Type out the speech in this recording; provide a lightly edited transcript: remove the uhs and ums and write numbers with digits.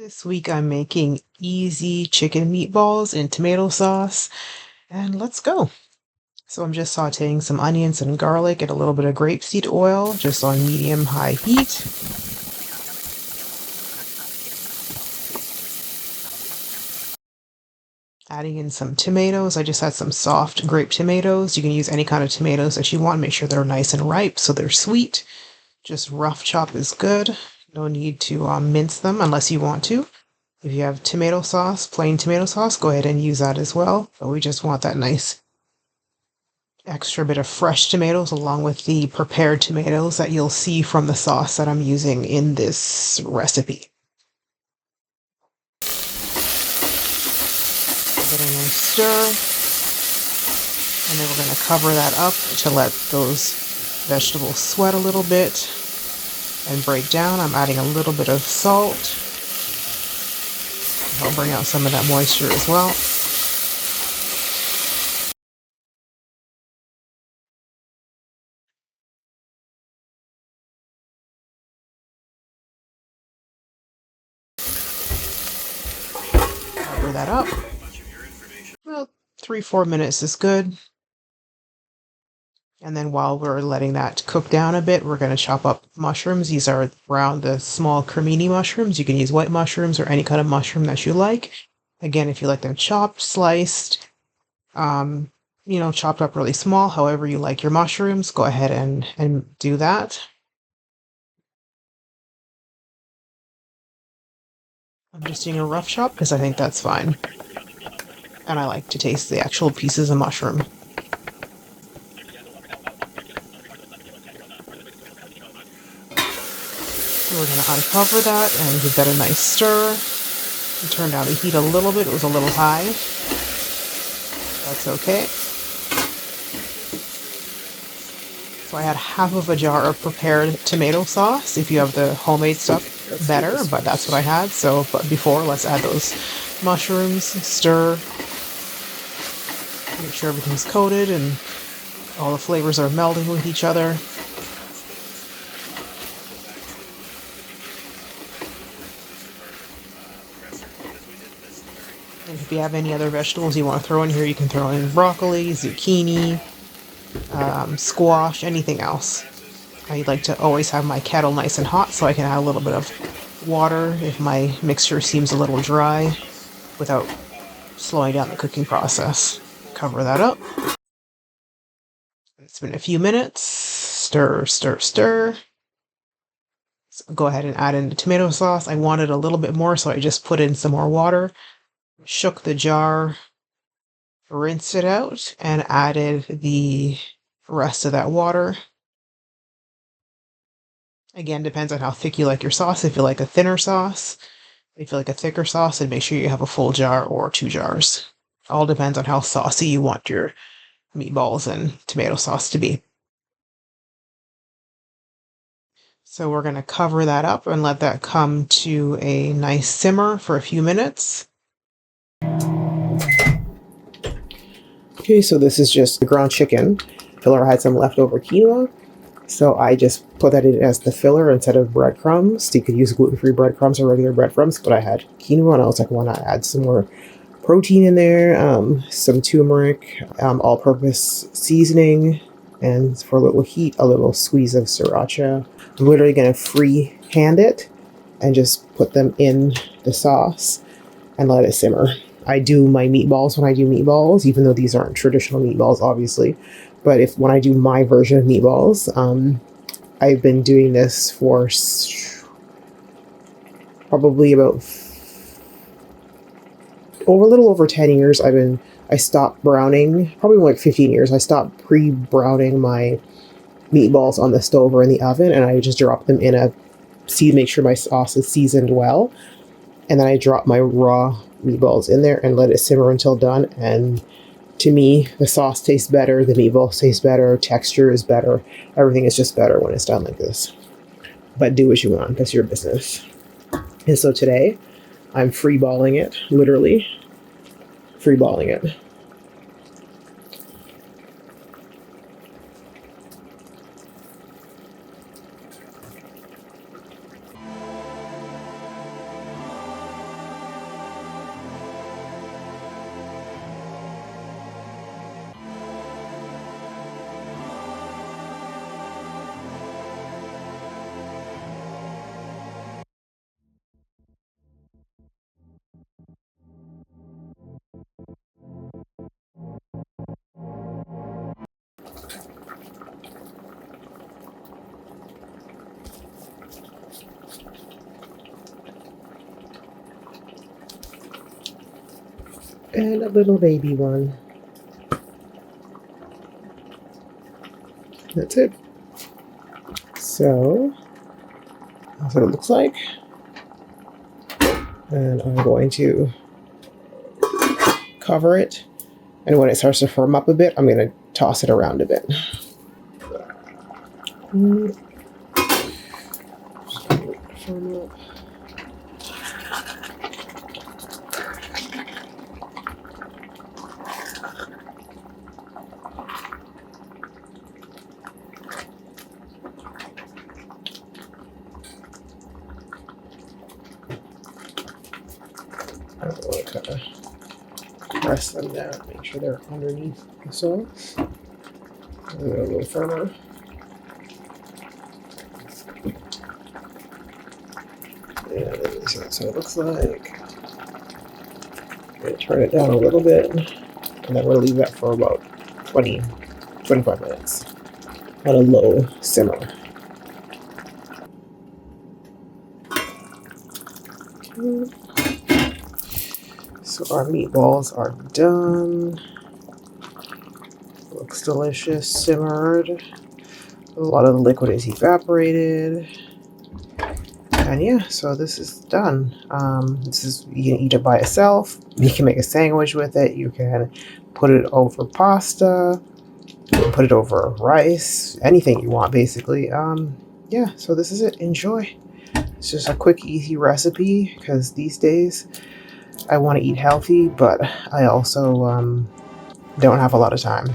This week I'm making easy chicken meatballs in tomato sauce, and let's go. So I'm just sauteing some onions and garlic and a little bit of grapeseed oil just on medium-high heat. Adding in some tomatoes. I just had some soft grape tomatoes. You can use any kind of tomatoes that you want. Make sure they're nice and ripe so they're sweet. Just rough chop is good. No need to mince them unless you want to. If you have tomato sauce, plain tomato sauce, go ahead and use that as well. But we just want that nice extra bit of fresh tomatoes along with the prepared tomatoes that you'll see from the sauce that I'm using in this recipe. Give it a nice stir. And then we're going to cover that up to let those vegetables sweat a little bit and break down. I'm adding a little bit of salt. I'll bring out some of that moisture as well. Cover that up. Well, 3-4 minutes is good. And then while we're letting that cook down a bit, we're going to chop up mushrooms. These are the small cremini mushrooms. You can use white mushrooms or any kind of mushroom that you like. Again, if you like them chopped, sliced, chopped up really small, however you like your mushrooms, go ahead and do that. I'm just doing a rough chop because I think that's fine. And I like to taste the actual pieces of mushroom. So we're going to uncover that and give that a nice stir. And turn down the heat a little bit. It was a little high. That's okay. So I had half of a jar of prepared tomato sauce. If you have the homemade stuff, better, but that's what I had. But before, let's add those mushrooms, stir, make sure everything's coated and all the flavors are melding with each other. And if you have any other vegetables you want to throw in here, you can throw in broccoli, zucchini, squash, anything else. I like to always have my kettle nice and hot so I can add a little bit of water if my mixture seems a little dry without slowing down the cooking process. Cover that up. It's been a few minutes. Stir, stir, stir. So go ahead and add in the tomato sauce. I wanted a little bit more, so I just put in some more water. Shook the jar, rinsed it out, and added the rest of that water. Again, depends on how thick you like your sauce. If you like a thinner sauce, if you like a thicker sauce, then make sure you have a full jar or 2 jars. All depends on how saucy you want your meatballs and tomato sauce to be. So we're going to cover that up and let that come to a nice simmer for a few minutes. Okay, so this is just the ground chicken. Filler had some leftover quinoa, so I just put that in as the filler instead of breadcrumbs. You could use gluten-free breadcrumbs or regular breadcrumbs, but I had quinoa, and I was like, why not add some more protein in there, some turmeric, all-purpose seasoning, and for a little heat, a little squeeze of sriracha. I'm literally going to free-hand it and just put them in the sauce and let it simmer. I do my meatballs when I do meatballs, even though these aren't traditional meatballs, obviously. But when I do my version of meatballs, I've been doing this for probably about a little over 10 years. I stopped browning, probably like 15 years. I stopped pre-browning my meatballs on the stove or in the oven, and I just drop them in make sure my sauce is seasoned well. And then I drop my raw meatballs in there and let it simmer until done. And to me, the sauce tastes better, the meatballs taste better, texture is better. Everything is just better when it's done like this. But do what you want. That's your business. And so today, I'm free-balling it, literally. Free-balling it. And a little baby one. That's it. So that's what it looks like. And I'm going to cover it. And when it starts to firm up a bit, I'm going to toss it around a bit. Firm up. I want to kind of press them down, make sure they're underneath the sauce. A little firmer. And so that's what it looks like. I'm going to turn it down a little bit, and then we'll leave that for about 25 minutes on a low simmer. Okay. So our meatballs are done. Looks delicious, simmered. A lot of the liquid is evaporated. And yeah, so this is done. You can eat it by itself. You can make a sandwich with it. You can put it over pasta. You can put it over rice. Anything you want, basically. Yeah, so this is it. Enjoy. It's just a quick, easy recipe because these days I want to eat healthy, but I also don't have a lot of time.